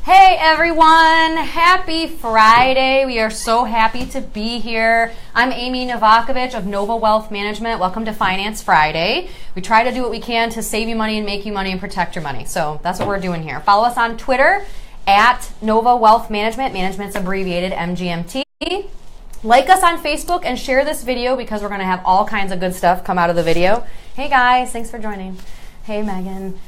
Hey everyone, happy Friday. We are so happy to be here. I'm Amy Novakovich of Nova Wealth Management. Welcome to Finance Friday. We try to do what we can to save you money and make you money and protect your money. So that's what we're doing here. Follow us on Twitter at Nova Wealth Management. Management's abbreviated MGMT. Like us on Facebook and share this video because we're going to have all kinds of good stuff come out of the video. Hey guys, thanks for joining. Hey Megan.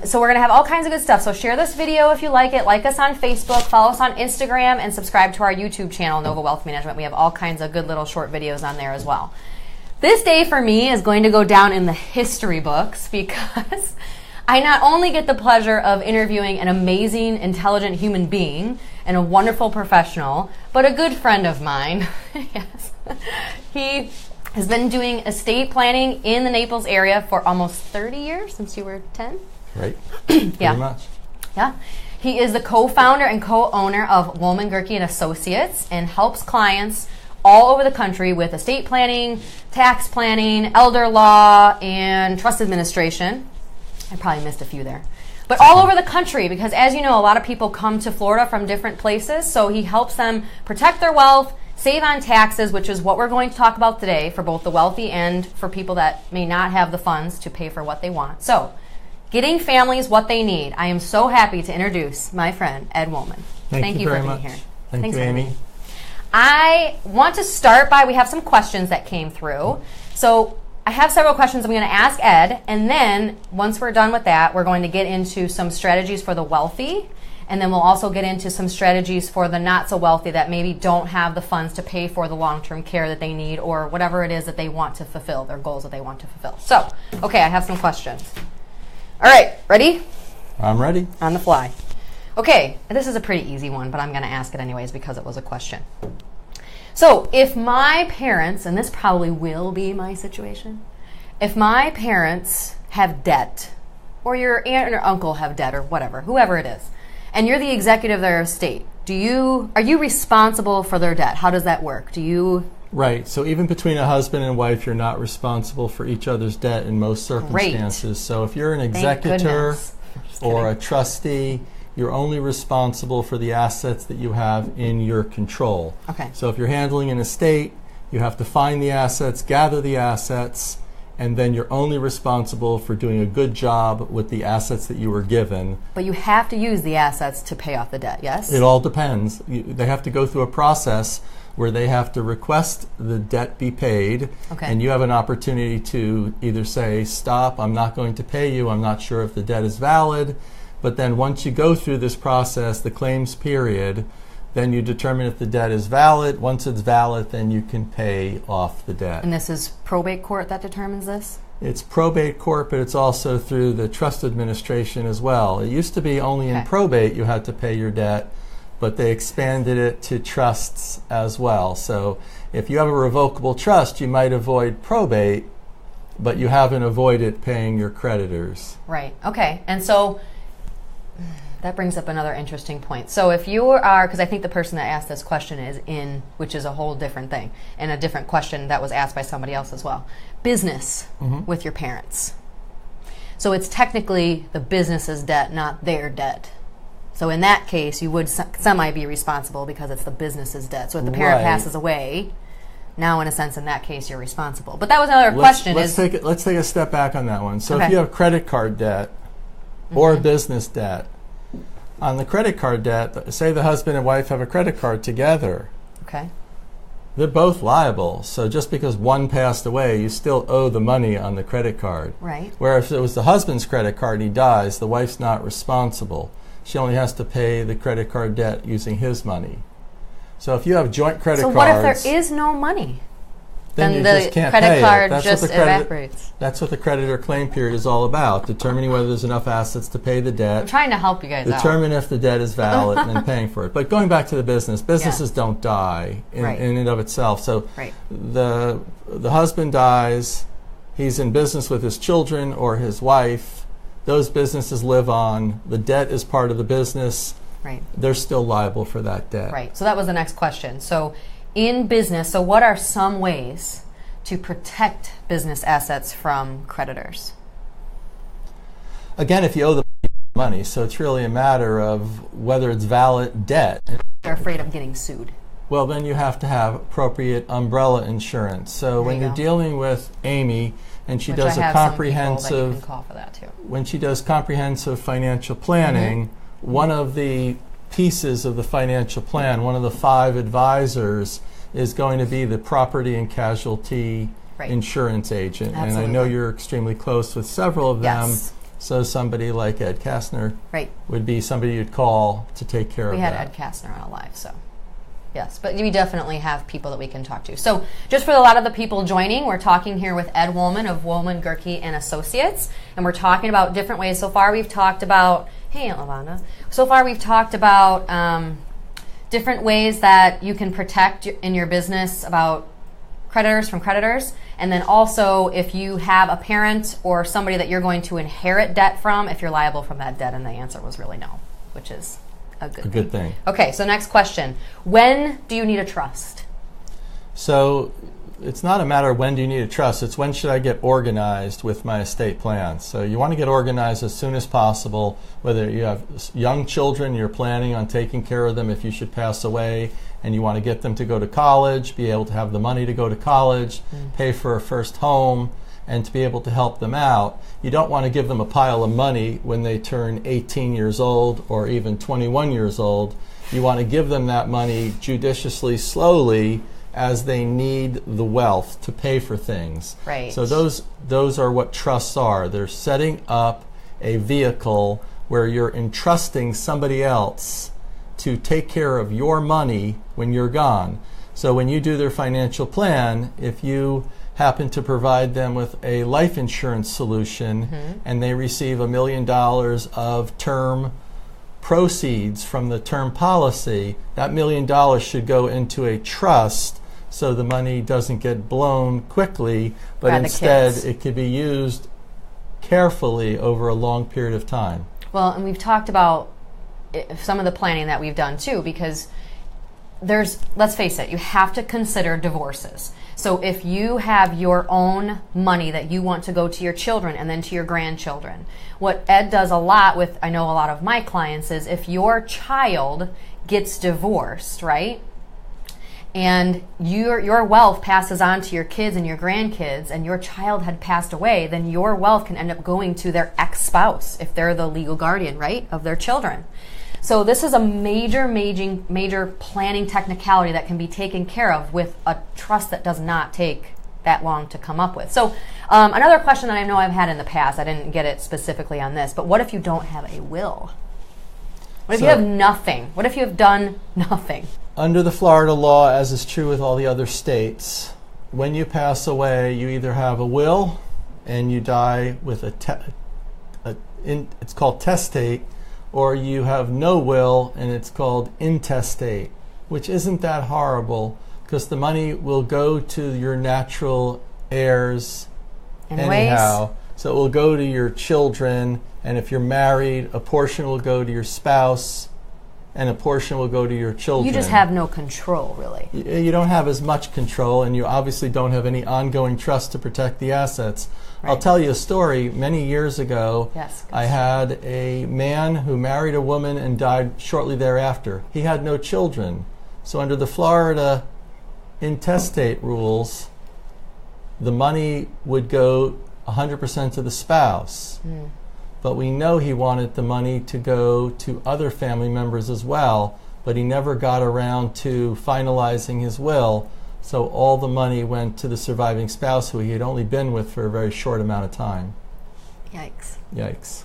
So we're going to have all kinds of good stuff. So share this video if you like it. Like us on Facebook, follow us on Instagram, and subscribe to our YouTube channel, Nova Wealth Management. We have all kinds of good little short videos on there as well. This day for me is going to go down in the history books because I not only get the pleasure of interviewing an amazing, intelligent human being and a wonderful professional, but a good friend of mine. Yes. He has been doing estate planning in the Naples area for almost 30 years, since you were 10. Right. Yeah. Pretty much. Yeah. He is the co-founder and co-owner of Wollman and Associates and helps clients all over the country with estate planning, tax planning, elder law, and trust administration. I probably missed a few there. But all over the country, because as you know, a lot of people come to Florida from different places, so he helps them protect their wealth, save on taxes, which is what we're going to talk about today for both the wealthy and for people that may not have the funds to pay for what they want. So, getting families what they need. I am so happy to introduce my friend, Ed Wollman. Thank you for very being much. here. Thanks, Amy. I want to start by, we have some questions that came through. So, I have several questions I'm going to ask Ed, and then once we're done with that, we're going to get into some strategies for the wealthy, and then we'll also get into some strategies for the not so wealthy that maybe don't have the funds to pay for the long-term care that they need or whatever it is that they want to fulfill, their goals that they want to fulfill. So, okay, I have some questions. All right, ready? I'm ready. On the fly. Okay, this is a pretty easy one, but I'm going to ask it anyways because it was a question. So, if my parents, and this probably will be my situation, if my parents have debt, or your aunt or your uncle have debt, or whatever, whoever it is, and you're the executive of their estate, are you responsible for their debt? How does that work? Right. So even between a husband and wife, you're not responsible for each other's debt in most circumstances. Great. So if you're an executor or a trustee, you're only responsible for the assets that you have in your control. Okay. So if you're handling an estate, you have to find the assets, gather the assets, and then you're only responsible for doing a good job with the assets that you were given. But you have to use the assets to pay off the debt, yes? It all depends. They have to go through a process where they have to request the debt be paid, and you have an opportunity to either say, stop, I'm not going to pay you, I'm not sure if the debt is valid, but then once you go through this process, the claims period, then you determine if the debt is valid. Once it's valid, then you can pay off the debt. And this is probate court that determines this? It's probate court, but it's also through the trust administration as well. It used to be only in probate you had to pay your debt, but they expanded it to trusts as well. So if you have a revocable trust, you might avoid probate, but you haven't avoided paying your creditors. Right. Okay. And so that brings up another interesting point. So if you are, because I think the person that asked this question is in, which is a whole different thing, and a different question that was asked by somebody else as well. Business with your parents. So it's technically the business's debt, not their debt. So in that case, you would semi be responsible because it's the business's debt. So if the parent passes away, now in a sense, in that case, you're responsible. But that was another question. Let's take a step back on that one. So if you have credit card debt or business debt, on the credit card debt, say the husband and wife have a credit card together. Okay. They're both liable. So just because one passed away, you still owe the money on the credit card. Right. Whereas if it was the husband's credit card and he dies, the wife's not responsible. She only has to pay the credit card debt using his money. So if you have joint credit cards... So what if there is no money? Then you the just can't credit pay card it. just evaporates. That's what the creditor claim period is all about, determining whether there's enough assets to pay the debt. I'm trying to help you guys out. Determine if the debt is valid and then paying for it. But going back to the businesses don't die in and of itself. So the husband dies, he's in business with his children or his wife, those businesses live on, the debt is part of the business, they're still liable for that debt. Right, so that was the next question. So in business, so what are some ways to protect business assets from creditors? Again, if you owe the money. So it's really a matter of whether it's valid debt. They're afraid of getting sued. Well, then you have to have appropriate umbrella insurance. So when you're dealing with Amy, and she does a comprehensive, when she does comprehensive financial planning, one of the pieces of the financial plan, one of the 5 advisors, is going to be the property and casualty insurance agent. Absolutely. And I know you're extremely close with several of them. So somebody like Ed Kastner would be somebody you'd call to take care of that. We had Ed Kastner on a live, so. Yes, but we definitely have people that we can talk to. So just for a lot of the people joining, we're talking here with Ed Wollman of Wollman, Gerke and Associates, and we're talking about different ways. So far we've talked about, hey Aunt Lavanda, so far we've talked about different ways that you can protect in your business about creditors from creditors, and then also if you have a parent or somebody that you're going to inherit debt from, if you're liable from that debt, and the answer was really no, which is a good thing. Okay, so next question. When do you need a trust? So it's not a matter of when do you need a trust, it's when should I get organized with my estate plan. So you want to get organized as soon as possible, whether you have young children, you're planning on taking care of them if you should pass away, and you want to get them to go to college, be able to have the money to go to college, pay for a first home, and to be able to help them out. You don't want to give them a pile of money when they turn 18 years old or even 21 years old. You want to give them that money judiciously, slowly, as they need the wealth to pay for things. Right. So those are what trusts are. They're setting up a vehicle where you're entrusting somebody else to take care of your money when you're gone. So when you do their financial plan, if you happen to provide them with a life insurance solution and they receive $1 million of term proceeds from the term policy, that $1 million should go into a trust so the money doesn't get blown quickly, but instead it could be used carefully over a long period of time. Well, and we've talked about some of the planning that we've done too, because let's face it, you have to consider divorces. So if you have your own money that you want to go to your children and then to your grandchildren, what Ed does a lot with, I know a lot of my clients, is if your child gets divorced, right, and your wealth passes on to your kids and your grandkids, and your child had passed away, then your wealth can end up going to their ex-spouse if they're the legal guardian, right, of their children. So this is a major planning technicality that can be taken care of with a trust that does not take that long to come up with. So another question that I know I've had in the past, I didn't get it specifically on this, but what if you don't have a will? What if you have nothing? What if you have done nothing? Under the Florida law, as is true with all the other states, when you pass away, you either have a will and you die with it's called testate, or you have no will and it's called intestate, which isn't that horrible because the money will go to your natural heirs anyhow. So it will go to your children, and if you're married, a portion will go to your spouse and a portion will go to your children. You just have no control, really. You don't have as much control, and you obviously don't have any ongoing trust to protect the assets. Right. I'll tell you a story. Many years ago, I had a man who married a woman and died shortly thereafter. He had no children. So under the Florida intestate rules, the money would go 100% to the spouse. But we know he wanted the money to go to other family members as well, but he never got around to finalizing his will, so all the money went to the surviving spouse who he had only been with for a very short amount of time. Yikes. Yikes.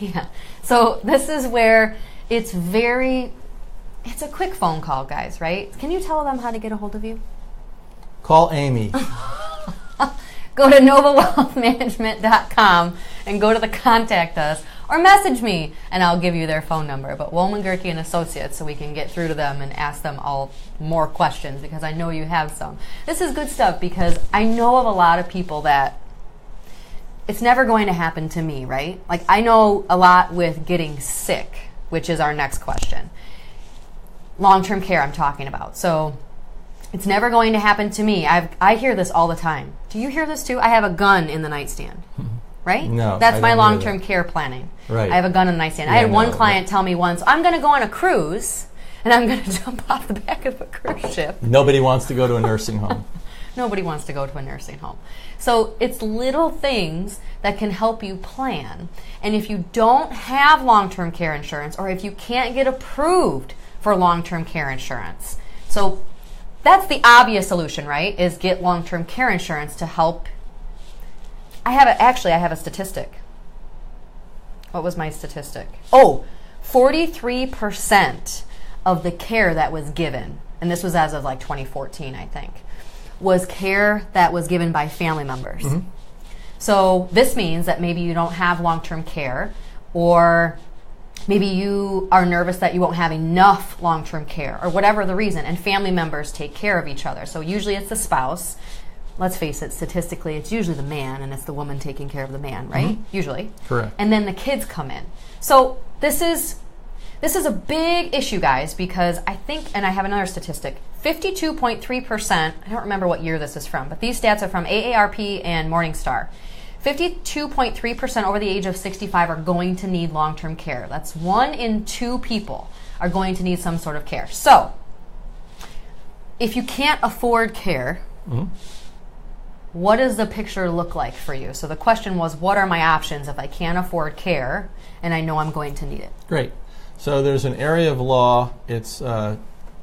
Yeah. So this is where it's a quick phone call, guys, right? Can you tell them how to get a hold of you? Call Amy. Go to novawealthmanagement.com and go to the contact us, or message me and I'll give you their phone number. But Wollman, Gerke and Associates, so we can get through to them and ask them all more questions, because I know you have some. This is good stuff, because I know of a lot of people that it's never going to happen to me, right? Like, I know a lot with getting sick, which is our next question. Long-term care I'm talking about. So it's never going to happen to me. I hear this all the time. Do you hear this too? I have a gun in the nightstand, right? No, that's I my don't long-term either. care planning. Right. I have a gun in a nightstand. Yeah, I had one no, client tell me once, I'm going to go on a cruise, and I'm going to jump off the back of a cruise ship. Nobody wants to go to a nursing home. Nobody wants to go to a nursing home. So it's little things that can help you plan. And if you don't have long-term care insurance, or if you can't get approved for long-term care insurance, so that's the obvious solution, right? Is get long-term care insurance to help. I have a statistic. What was my statistic? 43% of the care that was given, and this was as of like 2014, I think, was care that was given by family members. Mm-hmm. So this means that maybe you don't have long-term care, or maybe you are nervous that you won't have enough long-term care, or whatever the reason, and family members take care of each other. So usually it's the spouse. Let's face it, statistically, it's usually the man, and it's the woman taking care of the man, right? Mm-hmm. Usually. Correct. And then the kids come in. So this is a big issue, guys, because I think, and I have another statistic, 52.3%, I don't remember what year this is from, but these stats are from AARP and Morningstar. 52.3% over the age of 65 are going to need long-term care. That's 1 in 2 people are going to need some sort of care. So, if you can't afford care, mm-hmm. what does the picture look like for you? So the question was, what are my options if I can't afford care and I know I'm going to need it? Great. So there's an area of law, it's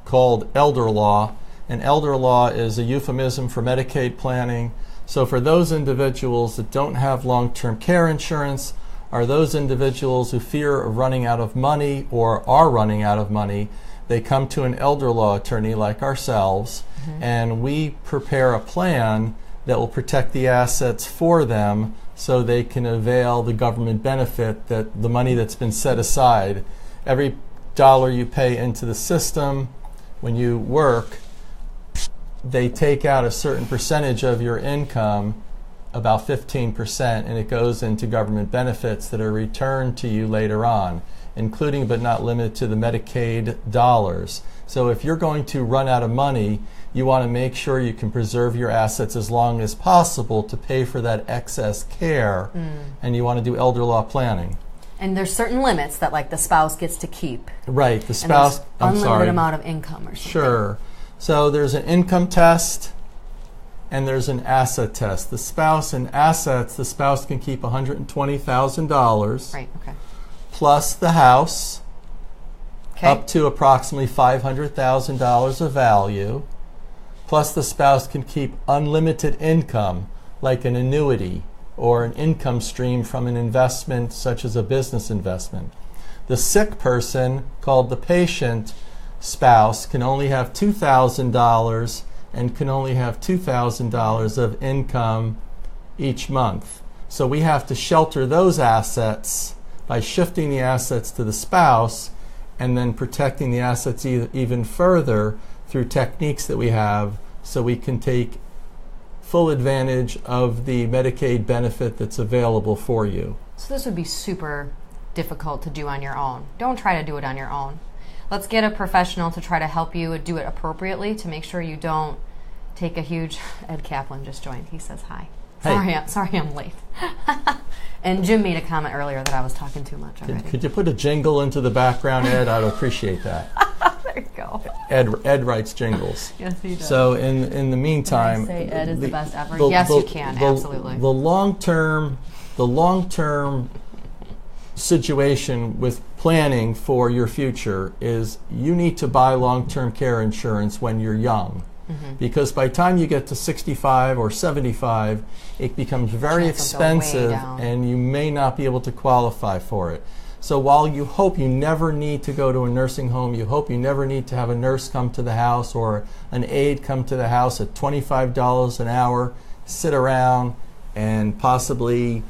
called elder law, and elder law is a euphemism for Medicaid planning. So for those individuals that don't have long-term care insurance, are those individuals who fear of running out of money or are running out of money, they come to an elder law attorney like ourselves, mm-hmm. and we prepare a plan that will protect the assets for them so they can avail the government benefit, that the money that's been set aside. Every dollar you pay into the system when you work, they take out a certain percentage of your income, about 15%, and it goes into government benefits that are returned to you later on, including but not limited to the Medicaid dollars. So if you're going to run out of money, you want to make sure you can preserve your assets as long as possible to pay for that excess care, and you want to do elder law planning. And there's certain limits that, like, the spouse gets to keep. Right, the spouse, unlimited amount of income or something. Sure. So there's an income test and there's an asset test. The spouse and assets, the spouse can keep $120,000 right, okay. plus the house, okay. up to approximately $500,000 of value, plus the spouse can keep unlimited income like an annuity or an income stream from an investment such as a business investment. The sick person, called the patient spouse, can only have $2,000 and can only have $2,000 of income each month. So we have to shelter those assets by shifting the assets to the spouse and then protecting the assets even further through techniques that we have so we can take full advantage of the Medicaid benefit that's available for you. So this would be super difficult to do on your own. Don't try to do it on your own. Let's get a professional to try to help you do it appropriately to make sure you don't take a huge... Ed Kaplan just joined. He says hi. Hey. Sorry I'm late. And Jim made a comment earlier that I was talking too much already. Could you put a jingle into the background, Ed? I'd appreciate that. There you go. Ed writes jingles. Yes, he does. So in the meantime... Can I say Ed is the best ever? Yes, you can. Absolutely. The long-term situation with planning for your future is you need to buy long-term care insurance when you're young. Mm-hmm. Because by the time you get to 65 or 75, it becomes very expensive and you may not be able to qualify for it. So while you hope you never need to go to a nursing home, you hope you never need to have a nurse come to the house or an aide come to the house at $25 an hour, sit around and possibly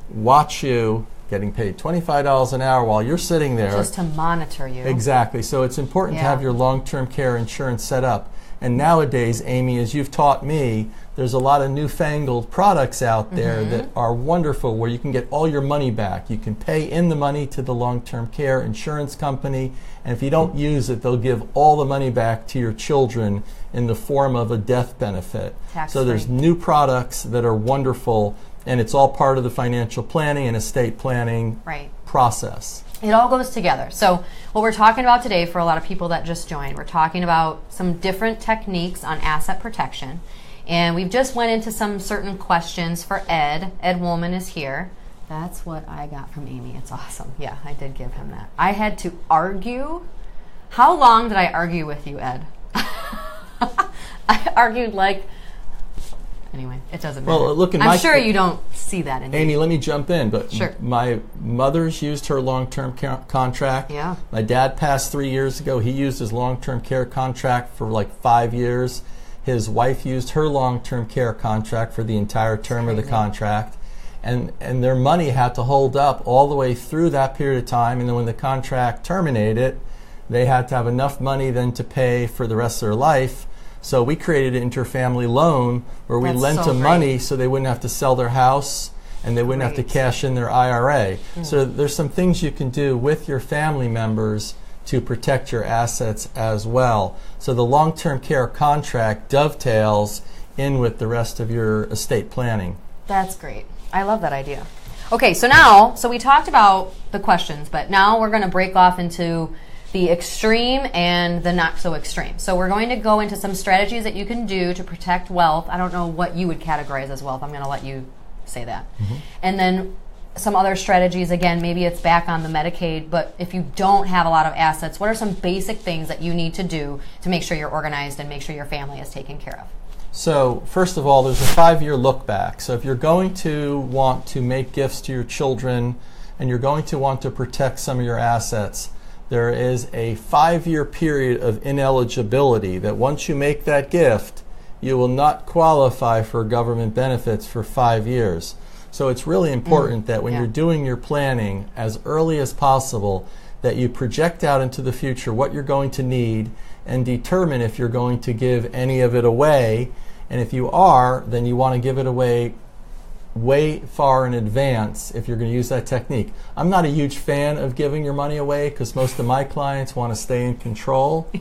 watch you getting paid $25 an hour while you're sitting there. Just to monitor you. Exactly. So it's important to have your long-term care insurance set up. And nowadays, Amy, as you've taught me, there's a lot of newfangled products out there that are wonderful where you can get all your money back. You can pay in the money to the long-term care insurance company, and if you don't use it, they'll give all the money back to your children in the form of a death benefit. Tax-free. So there's new products that are wonderful, and it's all part of the financial planning and estate planning process. It all goes together. So what we're talking about today, for a lot of people that just joined, we're talking about some different techniques on asset protection. And we've just went into some certain questions for Ed. Ed Wollman is here. That's what I got from Amy. It's awesome. Yeah, I did give him that. I had to argue. How long did I argue with you, Ed? I argued like... Anyway, it doesn't matter. Well, look, I'm sure you don't see that in Amy, let me jump in. But sure. My mother's used her long-term contract. Yeah. My dad passed 3 years ago. He used his long-term care contract for like 5 years. His wife used her long-term care contract for the entire term of the contract. And their money had to hold up all the way through that period of time. And then when the contract terminated, they had to have enough money then to pay for the rest of their life. So we created an interfamily loan where we lent them money so they wouldn't have to sell their house and they wouldn't have to cash in their IRA. So there's some things you can do with your family members to protect your assets as well. So the long-term care contract dovetails in with the rest of your estate planning. That's great. I love that idea. Okay, so we talked about the questions, but now we're going to break off into the extreme and the not so extreme. So we're going to go into some strategies that you can do to protect wealth. I don't know what you would categorize as wealth. I'm going to let you say that. And then some other strategies, again, maybe it's back on the Medicaid, but if you don't have a lot of assets, what are some basic things that you need to do to make sure you're organized and make sure your family is taken care of? So first of all, there's a 5-year look back. So if you're going to want to make gifts to your children and you're going to want to protect some of your assets, there is a 5-year period of ineligibility that once you make that gift, you will not qualify for government benefits for 5 years. So it's really important that when you're doing your planning as early as possible, that you project out into the future what you're going to need and determine if you're going to give any of it away. And if you are, then you want to give it away way far in advance if you're going to use that technique. I'm not a huge fan of giving your money away because most of my clients want to stay in control.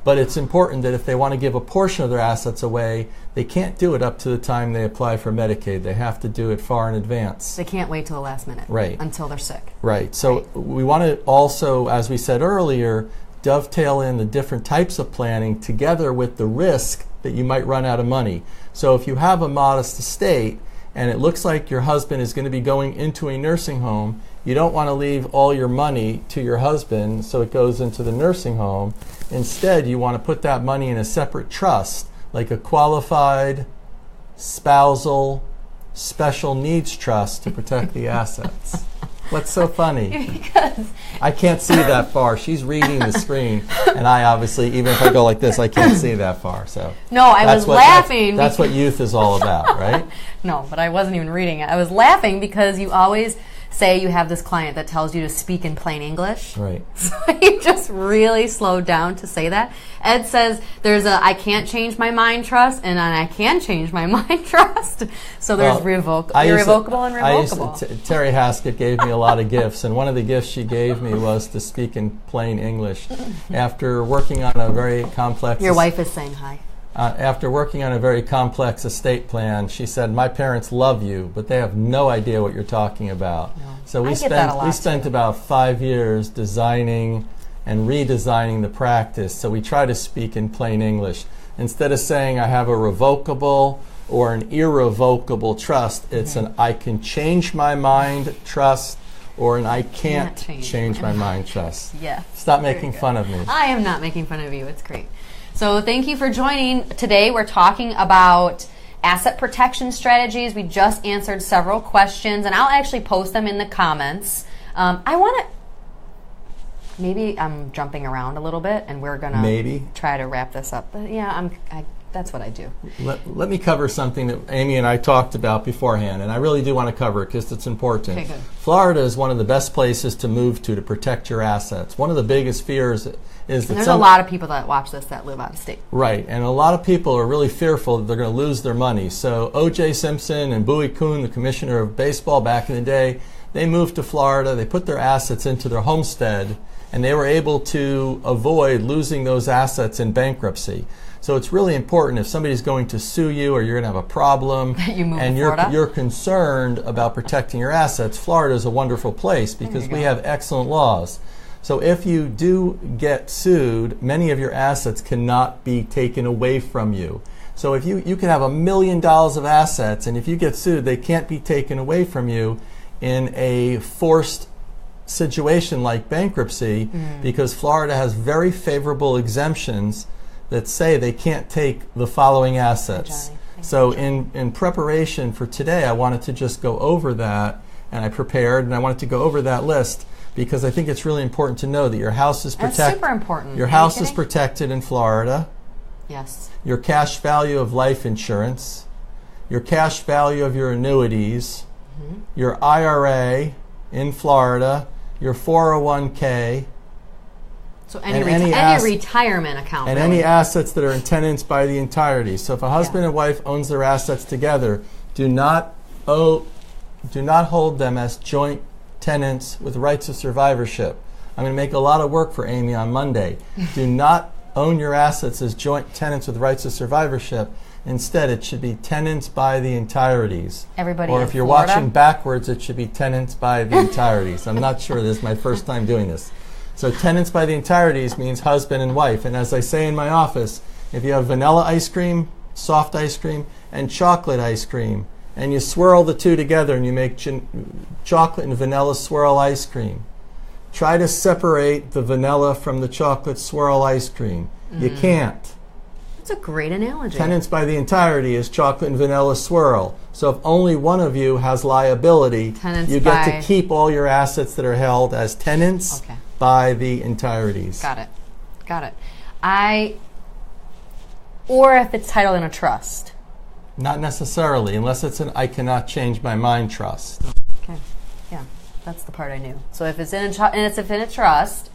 But it's important that if they want to give a portion of their assets away, they can't do it up to the time they apply for Medicaid. They have to do it far in advance. They can't wait till the last minute. Right. Until they're sick. Right. So we want to also, as we said earlier, dovetail in the different types of planning together with the risk that you might run out of money. So if you have a modest estate and it looks like your husband is going to be going into a nursing home, you don't want to leave all your money to your husband so it goes into the nursing home. Instead, you want to put that money in a separate trust, like a qualified spousal special needs trust to protect the assets. What's so funny? Because I can't see that far. She's reading the screen, and I obviously, even if I go like this, I can't see that far. So no, I was laughing. That's what youth is all about, right? No, but I wasn't even reading it. I was laughing because you always say you have this client that tells you to speak in plain English. Right. So you just really slowed down to say that. Ed says there's a I can't change my mind trust and an I can change my mind trust. So there's irrevocable and revocable. Terry Haskett gave me a lot of gifts, and one of the gifts she gave me was to speak in plain English. After working on a very complex... Your wife is saying hi. After working on a very complex estate plan, she said, "My parents love you, but they have no idea what you're talking about." No. So we spent about 5 years designing and redesigning the practice. So we try to speak in plain English. Instead of saying I have a revocable or an irrevocable trust, it's an I can change my mind trust or an I can't change my mind trust. Yeah. Stop making fun of me. I am not making fun of you. It's great. So thank you for joining. Today we're talking about asset protection strategies. We just answered several questions, and I'll actually post them in the comments. I want to, maybe I'm jumping around a little bit, and we're going to try to wrap this up. But yeah, that's what I do. Let me cover something that Amy and I talked about beforehand, and I really do want to cover it because it's important. Okay, good. Florida is one of the best places to move to protect your assets. One of the biggest fears is that there's a lot of people that watch this that live out of state. Right, and a lot of people are really fearful that they're going to lose their money. So O.J. Simpson and Bowie Kuhn, the commissioner of baseball back in the day, they moved to Florida, they put their assets into their homestead, and they were able to avoid losing those assets in bankruptcy. So it's really important if somebody's going to sue you or you're going to have a problem and you're concerned about protecting your assets, Florida is a wonderful place because we have excellent laws. So if you do get sued, many of your assets cannot be taken away from you. So if you can have $1 million of assets, and if you get sued, they can't be taken away from you in a forced situation like bankruptcy, because Florida has very favorable exemptions that say they can't take the following assets. So in preparation for today, I wanted to just go over that, and I prepared, and I wanted to go over that list because I think it's really important to know that your house is protected. That's super important. Your house is protected in Florida. Yes. Your cash value of life insurance, your cash value of your annuities, your IRA in Florida, your 401k, so any retirement account. And any assets that are in tenants by the entirety. So if a husband and wife owns their assets together, do not hold them as joint tenants with rights of survivorship. I'm going to make a lot of work for Amy on Monday. Do not own your assets as joint tenants with rights of survivorship. Instead, it should be tenants by the entireties. Everybody or if you're Florida? Watching backwards, it should be tenants by the entireties. I'm not sure. This is my first time doing this. So tenants by the entireties means husband and wife. And as I say in my office, if you have vanilla ice cream, soft ice cream, and chocolate ice cream, and you swirl the two together and you make chocolate and vanilla swirl ice cream, try to separate the vanilla from the chocolate swirl ice cream. You can't. That's a great analogy. Tenants by the entirety is chocolate and vanilla swirl. So if only one of you has liability, you get to keep all your assets that are held as tenants by the entireties. Got it. Or if it's titled in a trust. Not necessarily, unless it's an I cannot change my mind trust. Okay. Yeah, that's the part I knew. So if it's in a trust,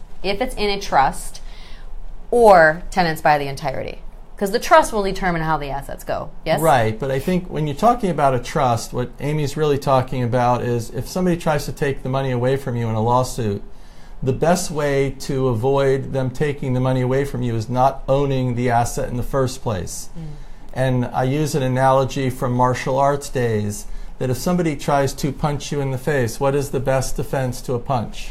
or tenants by the entirety. Because the trust will determine how the assets go, yes? Right, but I think when you're talking about a trust, what Amy's really talking about is if somebody tries to take the money away from you in a lawsuit, the best way to avoid them taking the money away from you is not owning the asset in the first place. And I use an analogy from martial arts days that if somebody tries to punch you in the face, what is the best defense to a punch?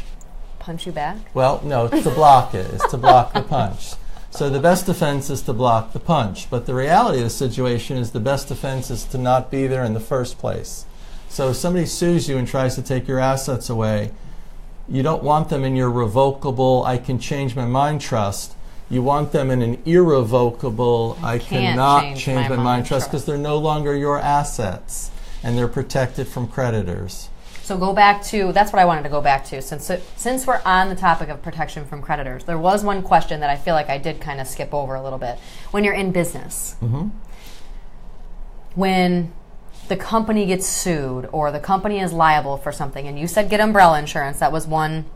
Punch you back? Well, no, it's to block it. It's to block the punch. So the best defense is to block the punch. But the reality of the situation is the best defense is to not be there in the first place. So if somebody sues you and tries to take your assets away, you don't want them in your revocable, I can change my mind trust. You want them in an irrevocable, I cannot change my mind trust because they're no longer your assets and they're protected from creditors. So go back to, that's what I wanted to go back to. Since we're on the topic of protection from creditors, there was one question that I feel like I did kind of skip over a little bit. When you're in business, when the company gets sued or the company is liable for something, and you said get umbrella insurance, that was one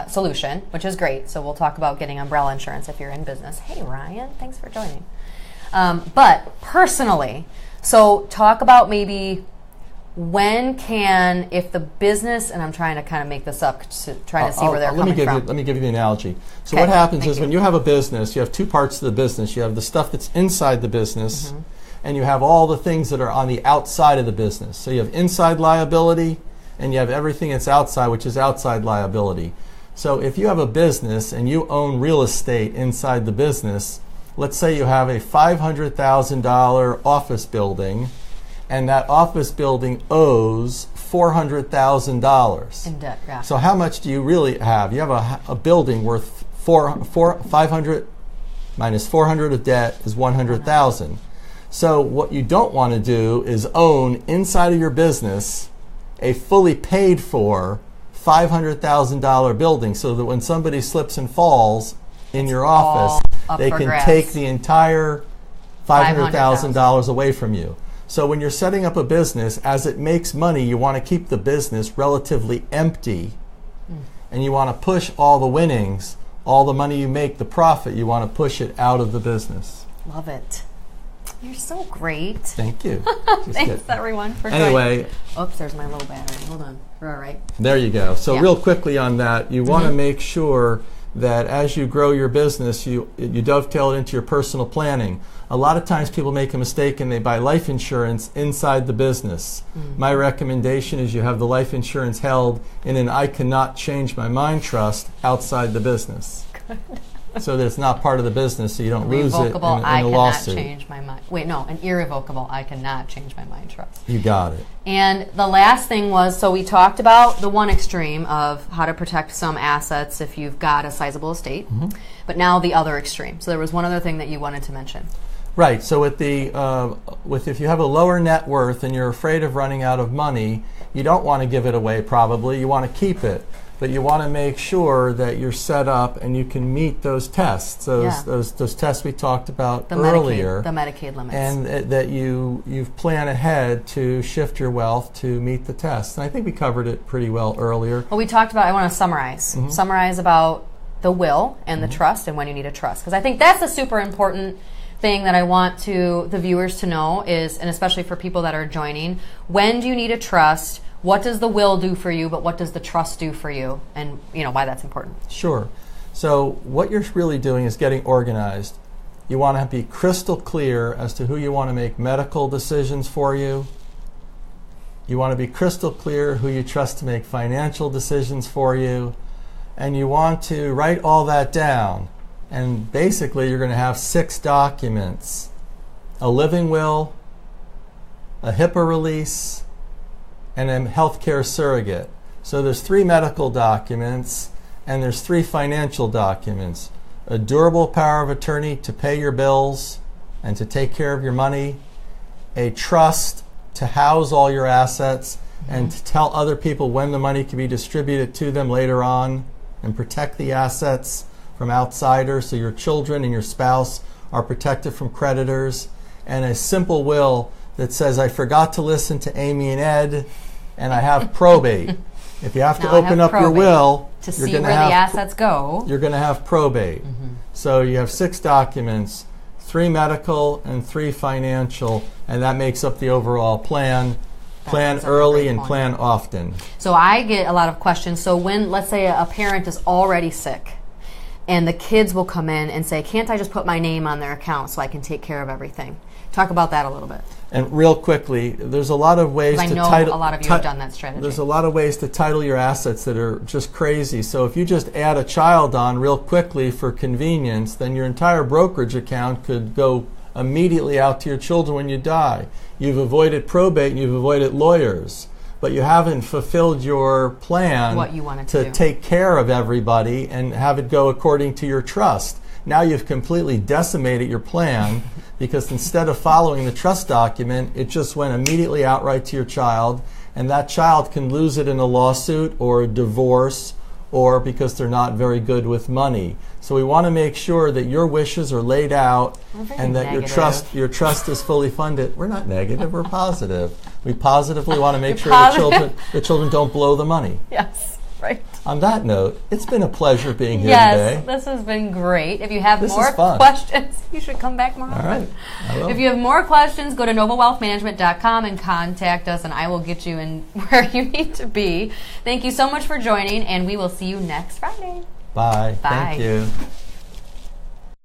solution, which is great. So we'll talk about getting umbrella insurance if you're in business. Hey, Ryan, thanks for joining. But personally, so talk about maybe when can, if the business, and I'm trying to kind of make this up, trying to see where they're coming from. Let me give you the analogy. So what happens is when you have a business, you have two parts to the business. You have the stuff that's inside the business, and you have all the things that are on the outside of the business. So you have inside liability, and you have everything that's outside, which is outside liability. So if you have a business and you own real estate inside the business, let's say you have a $500,000 office building, and that office building owes $400,000 in debt. Yeah. So how much do you really have? You have a building worth 500 minus 400 of debt is 100,000. So what you don't want to do is own inside of your business a fully paid for $500,000 building, so that when somebody slips and falls in your office, they can take the entire $500,000 away from you. So when you're setting up a business, as it makes money, you want to keep the business relatively empty, and you want to push all the winnings, all the money you make, the profit, you want to push it out of the business. Love it. You're so great. Thank you. Thanks, everyone, for Anyway. Oops, there's my low battery. Hold on. We're all right. There you go. So real quickly on that, you want to make sure that as you grow your business, you dovetail it into your personal planning. A lot of times people make a mistake and they buy life insurance inside the business. My recommendation is you have the life insurance held in an I cannot change my mind trust outside the business. Good. So that it's not part of the business, so you don't lose it in a lawsuit. Change my mind. Wait, no, an irrevocable I cannot change my mind trust. You got it. And the last thing was, so we talked about the one extreme of how to protect some assets if you've got a sizable estate, but now the other extreme. So there was one other thing that you wanted to mention. Right. So with if you have a lower net worth and you're afraid of running out of money, you don't want to give it away probably. You want to keep it. But you want to make sure that you're set up and you can meet those tests, those tests we talked about earlier. The Medicaid limits. And that you've planned ahead to shift your wealth to meet the tests. And I think we covered it pretty well earlier. Well, we talked about, I want to summarize. Summarize about the will and the trust and when you need a trust. Because I think that's a super important thing that I want the viewers to know is, and especially for people that are joining, when do you need a trust? What does the will do for you, but what does the trust do for you, and why that's important? Sure. So what you're really doing is getting organized. You want to be crystal clear as to who you want to make medical decisions for you. You want to be crystal clear who you trust to make financial decisions for you. And you want to write all that down. And basically you're going to have 6 documents: a living will, a HIPAA release, and a healthcare surrogate. So there's 3 medical documents and there's 3 financial documents. A durable power of attorney to pay your bills and to take care of your money. A trust to house all your assets and to tell other people when the money can be distributed to them later on and protect the assets from outsiders so your children and your spouse are protected from creditors. And a simple will that says, I forgot to listen to Amy and Ed, and I have probate. If you have to open up your will to see where the assets go, you're going to have probate. So you have 6 documents, 3 medical and 3 financial, and that makes up the overall plan. Plan early and plan often. So I get a lot of questions. So when, let's say, a parent is already sick, and the kids will come in and say, can't I just put my name on their account so I can take care of everything? Talk about that a little bit. And real quickly, there's a lot of ways to title. I know a lot of you have done that strategy. There's a lot of ways to title your assets that are just crazy. So if you just add a child on real quickly for convenience, then your entire brokerage account could go immediately out to your children when you die. You've avoided probate and you've avoided lawyers, but you haven't fulfilled your plan what you wanted to take care of everybody and have it go according to your trust. Now you've completely decimated your plan because instead of following the trust document, it just went immediately outright to your child, and that child can lose it in a lawsuit or a divorce or because they're not very good with money. So we want to make sure that your wishes are laid out and that your trust is fully funded. We're not negative, we're positive. We positively want to make sure the children don't blow the money. Yes, right. On that note, it's been a pleasure being here today. Yes, this has been great. If you have more questions, you should come back more often. All right. I will. If you have more questions, go to novawealthmanagement.com and contact us, and I will get you in where you need to be. Thank you so much for joining, and we will see you next Friday. Bye. Bye. Thank you.